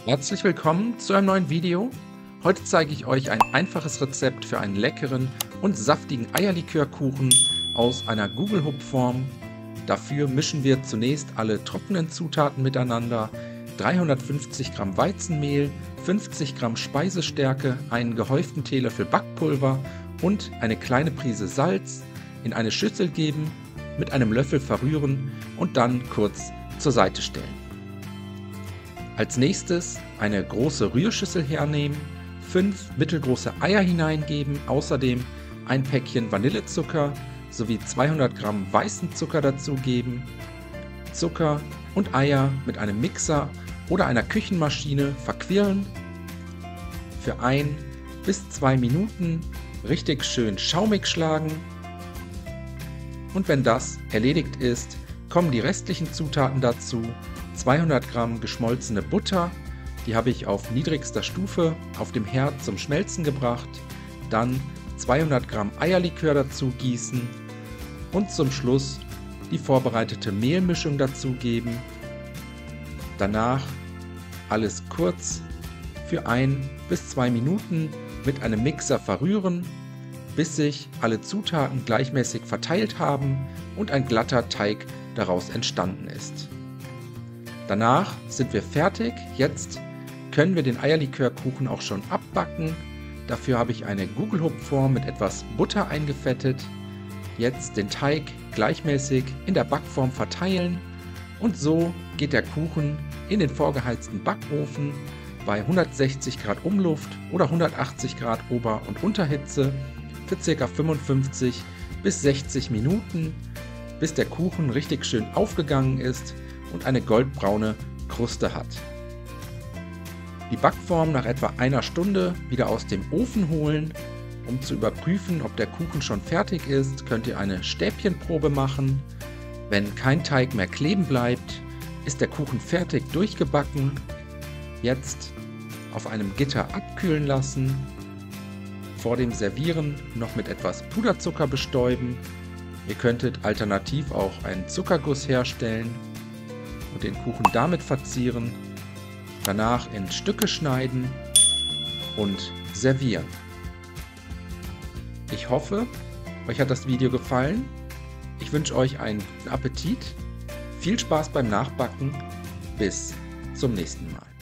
Herzlich willkommen zu einem neuen Video. Heute zeige ich euch ein einfaches Rezept für einen leckeren und saftigen Eierlikörkuchen aus einer Gugelhupfform. Dafür mischen wir zunächst alle trockenen Zutaten miteinander: 350 Gramm Weizenmehl, 50 Gramm Speisestärke, einen gehäuften Teelöffel Backpulver und eine kleine Prise Salz in eine Schüssel geben, mit einem Löffel verrühren und dann kurz zur Seite stellen. Als nächstes eine große Rührschüssel hernehmen, 5 mittelgroße Eier hineingeben, außerdem ein Päckchen Vanillezucker sowie 200 Gramm weißen Zucker dazugeben, Zucker und Eier mit einem Mixer oder einer Küchenmaschine verquirlen, für 1 bis 2 Minuten richtig schön schaumig schlagen, und wenn das erledigt ist, kommen die restlichen Zutaten dazu: 200 Gramm geschmolzene Butter, die habe ich auf niedrigster Stufe auf dem Herd zum Schmelzen gebracht, dann 200 Gramm Eierlikör dazu gießen und zum Schluss die vorbereitete Mehlmischung dazugeben. Danach alles kurz für 1 bis 2 Minuten mit einem Mixer verrühren, bis sich alle Zutaten gleichmäßig verteilt haben und ein glatter Teig daraus entstanden ist. Danach sind wir fertig. Jetzt können wir den Eierlikörkuchen auch schon abbacken. Dafür habe ich eine Gugelhupfform mit etwas Butter eingefettet. Jetzt den Teig gleichmäßig in der Backform verteilen und so geht der Kuchen in den vorgeheizten Backofen bei 160 Grad Umluft oder 180 Grad Ober- und Unterhitze für ca. 55 bis 60 Minuten, bis der Kuchen richtig schön aufgegangen ist und eine goldbraune Kruste hat. Die Backform nach etwa einer Stunde wieder aus dem Ofen holen. Um zu überprüfen, ob der Kuchen schon fertig ist, könnt ihr eine Stäbchenprobe machen. Wenn kein Teig mehr kleben bleibt, ist der Kuchen fertig durchgebacken. Jetzt auf einem Gitter abkühlen lassen. Vor dem Servieren noch mit etwas Puderzucker bestäuben. Ihr könntet alternativ auch einen Zuckerguss herstellen und den Kuchen damit verzieren, danach in Stücke schneiden und servieren. Ich hoffe, euch hat das Video gefallen. Ich wünsche euch einen guten Appetit, viel Spaß beim Nachbacken, bis zum nächsten Mal.